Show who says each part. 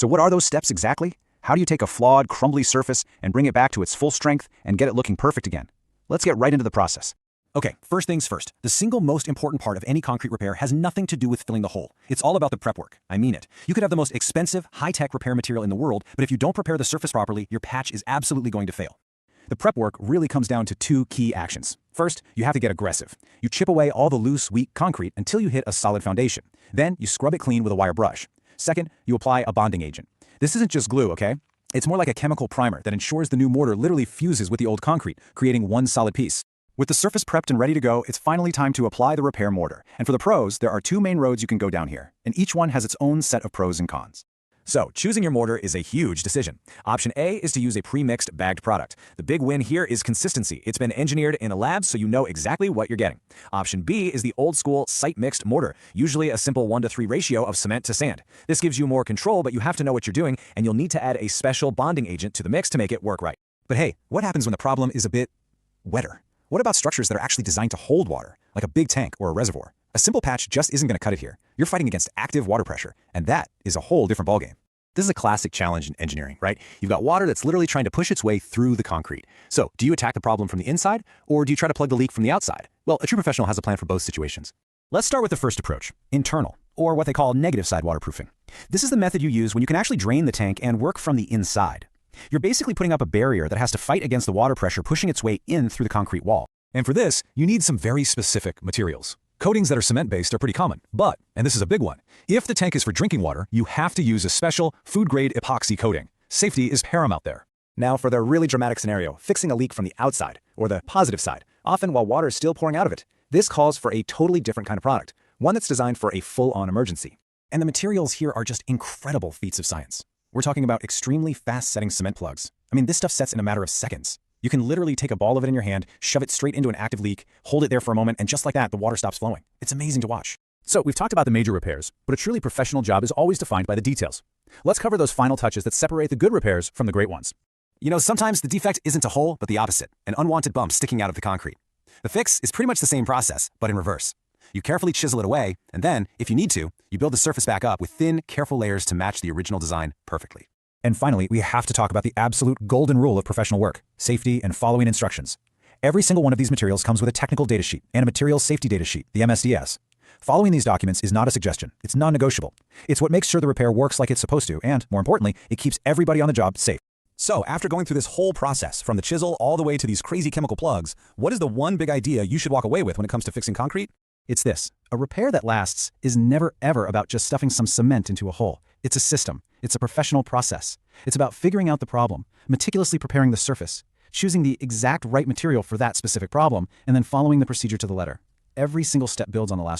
Speaker 1: So what are those steps exactly? How do you take a flawed, crumbly surface and bring it back to its full strength and get it looking perfect again? Let's get right into the process.
Speaker 2: Okay, first things first. The single most important part of any concrete repair has nothing to do with filling the hole. It's all about the prep work. I mean it. You could have the most expensive, high-tech repair material in the world, but if you don't prepare the surface properly, your patch is absolutely going to fail.
Speaker 1: The prep work really comes down to two key actions. First, you have to get aggressive. You chip away all the loose, weak concrete until you hit a solid foundation. Then, you scrub it clean with a wire brush. Second, you apply a bonding agent. This isn't just glue, okay? It's more like a chemical primer that ensures the new mortar literally fuses with the old concrete, creating one solid piece. With the surface prepped and ready to go, it's finally time to apply the repair mortar. And for the pros, there are two main roads you can go down here, and each one has its own set of pros and cons. So, choosing your mortar is a huge decision. Option A is to use a pre-mixed bagged product. The big win here is consistency. It's been engineered in a lab so you know exactly what you're getting. Option B is the old-school site-mixed mortar, usually a simple 1:3 ratio of cement to sand. This gives you more control, but you have to know what you're doing, and you'll need to add a special bonding agent to the mix to make it work right. But hey, what happens when the problem is a bit wetter? What about structures that are actually designed to hold water, like a big tank or a reservoir? A simple patch just isn't going to cut it here. You're fighting against active water pressure, and that is a whole different ballgame.
Speaker 3: This is a classic challenge in engineering, right? You've got water that's literally trying to push its way through the concrete. So, do you attack the problem from the inside, or do you try to plug the leak from the outside? Well, a true professional has a plan for both situations.
Speaker 1: Let's start with the first approach, internal, or what they call negative side waterproofing. This is the method you use when you can actually drain the tank and work from the inside. You're basically putting up a barrier that has to fight against the water pressure pushing its way in through the concrete wall. And for this, you need some very specific materials. Coatings that are cement-based are pretty common, but, and this is a big one, if the tank is for drinking water, you have to use a special food-grade epoxy coating. Safety is paramount there.
Speaker 3: Now for the really dramatic scenario, fixing a leak from the outside, or the positive side, often while water is still pouring out of it. This calls for a totally different kind of product, one that's designed for a full-on emergency.
Speaker 2: And the materials here are just incredible feats of science. We're talking about extremely fast-setting cement plugs. I mean, this stuff sets in a matter of seconds. You can literally take a ball of it in your hand, shove it straight into an active leak, hold it there for a moment, and just like that, the water stops flowing. It's amazing to watch.
Speaker 1: So we've talked about the major repairs, but a truly professional job is always defined by the details. Let's cover those final touches that separate the good repairs from the great ones.
Speaker 3: You know, sometimes the defect isn't a hole, but the opposite, an unwanted bump sticking out of the concrete. The fix is pretty much the same process, but in reverse. You carefully chisel it away, and then, if you need to, you build the surface back up with thin, careful layers to match the original design perfectly.
Speaker 1: And finally, we have to talk about the absolute golden rule of professional work, safety and following instructions. Every single one of these materials comes with a technical data sheet and a materials safety data sheet, the MSDS. Following these documents is not a suggestion. It's non-negotiable. It's what makes sure the repair works like it's supposed to, and, more importantly, it keeps everybody on the job safe.
Speaker 2: So, after going through this whole process, from the chisel all the way to these crazy chemical plugs, what is the one big idea you should walk away with when it comes to fixing concrete?
Speaker 1: It's this. A repair that lasts is never ever about just stuffing some cement into a hole. It's a system. It's a professional process. It's about figuring out the problem, meticulously preparing the surface, choosing the exact right material for that specific problem, and then following the procedure to the letter. Every single step builds on the last one.